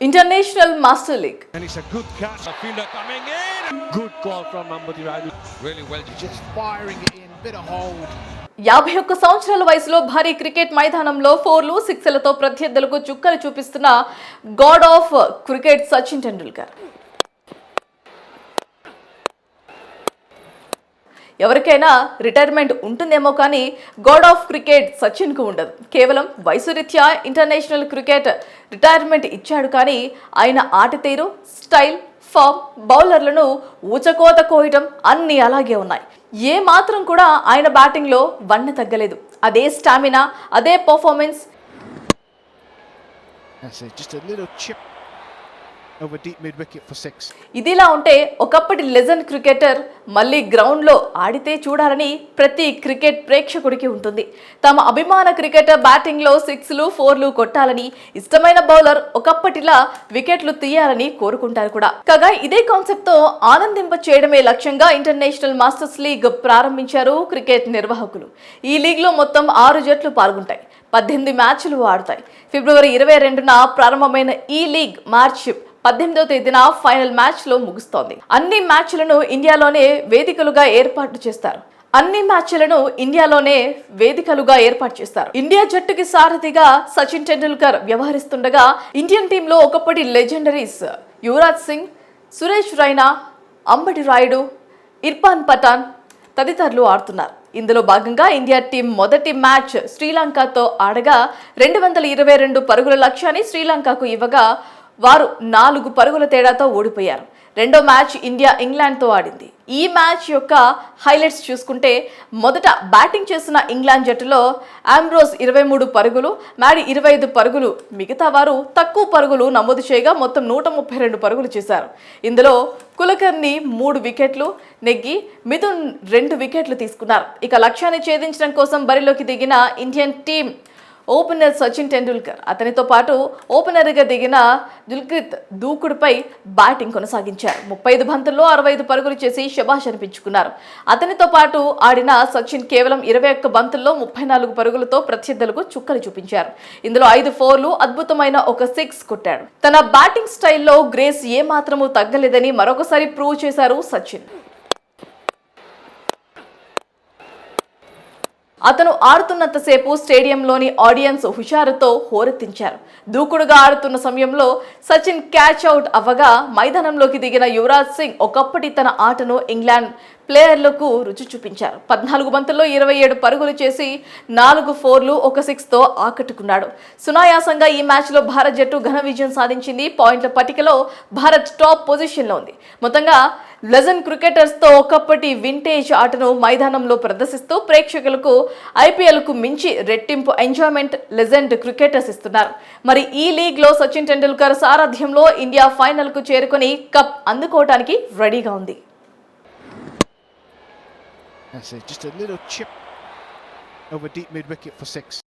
International Master League. And it's a good catch. A fielder coming in. Good call from Ambati Raju. Really well. Just firing it in, bit of hold. 51 సంవత్సరాల వయసులో భారీ cricket మైదానంలో 4లు 6లతో ప్రత్యర్థులకు చుక్కలు చూపిస్తున్న God of cricket Sachin Tendulkar. ఎవరికైనా retirement ఉంటుందేమో కానీ God of cricket సచిన్కు ఉండదు. కేవలం వయసు రీత్యా ఇంటర్నేషనల్ క్రికెట్ రిటైర్మెంట్ ఇచ్చాడు కానీ ఆయన ఆట తీరు, స్టైల్, ఫామ్, బౌలర్లను ఊచకోత కోయటం అన్నీ అలాగే ఉన్నాయి. ఏ మాత్రం కూడా ఆయన బ్యాటింగ్లో వన్నె తగ్గలేదు. అదే స్టామినా, అదే performance. Over deep mid wicket for 6. ఇదిలా ఉంటే ఒకప్పటి లెజెండ్ క్రికెటర్ మళ్ళీ గ్రౌండ్లో ఆడితే చూడాలని ప్రతి క్రికెట్ ప్రేక్షకుడికి ఉంటుంది. తమ అభిమాన క్రికెటర్ బ్యాటింగ్లో 6లు 4లు కొట్టాలని, ఇష్టమైన బౌలర్ ఒకప్పటిలా వికెట్లు తీయాలని కోరుకుంటారు కూడా. కాగా ఇదే కాన్సెప్ట్తో ఆనందింప చేయడమే లక్ష్యంగా ఇంటర్నేషనల్ మాస్టర్స్ లీగ్ ప్రారంభించారు క్రికెట్ నిర్వాహకులు. ఈ లీగ్లో మొత్తం 6 జట్లు పాల్గొంటాయి. 18 మ్యాచ్లు ఆడతాయి. ఫిబ్రవరి 22న ప్రారంభమైన ఈ లీగ్ మార్చి 18వ తేదీన ఫైనల్ మ్యాచ్లో ముగుస్తోంది. అన్ని మ్యాచ్లను ఇండియాలోనే వేదికలుగా ఏర్పాటు చేస్తారు. ఇండియా జట్టుకి సారథిగా సచిన్ టెండూల్కర్ వ్యవహరిస్తుండగా ఇండియన్ టీంలో ఒకప్పటి లెజెండరీస్ యువరాజ్ సింగ్, సురేష్ రైనా, అంబటి రాయుడు, ఇర్ఫాన్ పఠాన్ తదితరులు ఆడుతున్నారు. ఇందులో భాగంగా ఇండియా టీం మొదటి మ్యాచ్ శ్రీలంకతో ఆడగా 222 పరుగుల లక్ష్యాన్ని శ్రీలంకకు ఇవ్వగా వారు 4 పరుగుల తేడాతో ఓడిపోయారు. రెండో మ్యాచ్ ఇండియా ఇంగ్లాండ్తో ఆడింది. ఈ మ్యాచ్ యొక్క హైలైట్స్ చూసుకుంటే మొదట బ్యాటింగ్ చేసిన ఇంగ్లాండ్ జట్టులో ఆంబ్రోస్ 23 పరుగులు, మ్యాడీ 25 పరుగులు, మిగతా వారు తక్కువ పరుగులు నమోదు చేయగా మొత్తం 132 పరుగులు చేశారు. ఇందులో కులకర్ణి 3 వికెట్లు నెగ్గి మిథున్ 2 వికెట్లు తీసుకున్నారు. ఇక లక్ష్యాన్ని ఛేదించడం కోసం బరిలోకి దిగిన Indian team opener Sachin Tendulkar, అతనితో పాటు ఓపెనర్గా దిగిన దిల్క్రిత్ దూకుడుపై బ్యాటింగ్ కొనసాగించారు. 35 బంతుల్లో 65 పరుగులు చేసి శభాష్ అనిపించుకున్నారు. అతనితో పాటు ఆడిన సచిన్ కేవలం 21 బంతుల్లో 34 పరుగులతో ప్రత్యర్థులకు చుక్కలు చూపించారు. ఇందులో 5 4లు, అద్భుతమైన ఒక 6 కొట్టాడు. తన బ్యాటింగ్ స్టైల్లో గ్రేస్ ఏ మాత్రమూ తగ్గలేదని మరొకసారి ప్రూవ్ చేశారు సచిన్. అతను ఆడుతున్నంతసేపు స్టేడియంలోని ఆడియన్స్ హుషారుతో హోరెత్తించారు. దూకుడుగా ఆడుతున్న సమయంలో సచిన్ క్యాచ్ అవుట్ అవ్వగా మైదానంలోకి దిగిన యువరాజ్ సింగ్ ఒకప్పటి తన ఆటను ఇంగ్లాండ్ ప్లేయర్లకు రుచి చూపించారు. 14 బంతుల్లో 27 పరుగులు చేసి 4 4లు, ఒక 6తో ఆకట్టుకున్నాడు. సునాయాసంగా ఈ మ్యాచ్లో భారత్ జట్టు ఘన విజయం సాధించింది. పాయింట్ల పట్టికలో భారత్ టాప్ పొజిషన్లో ఉంది. మొత్తంగా లెజెండ్ క్రికెటర్స్తో ఒకప్పటి వింటేజ్ ఆటను మైదానంలో ప్రదర్శిస్తూ ప్రేక్షకులకు ఐపీఎల్కు మించి రెట్టింపు ఎంజాయ్మెంట్ లెజెండ్ క్రికెటర్స్ ఇస్తున్నారు. మరి ఈ లీగ్లో సచిన్ టెండూల్కర్ సారథ్యంలో ఇండియా ఫైనల్కు చేరుకుని కప్ అందుకోవడానికి రెడీగా ఉంది. That's it, just a little chip over deep mid wicket for 6.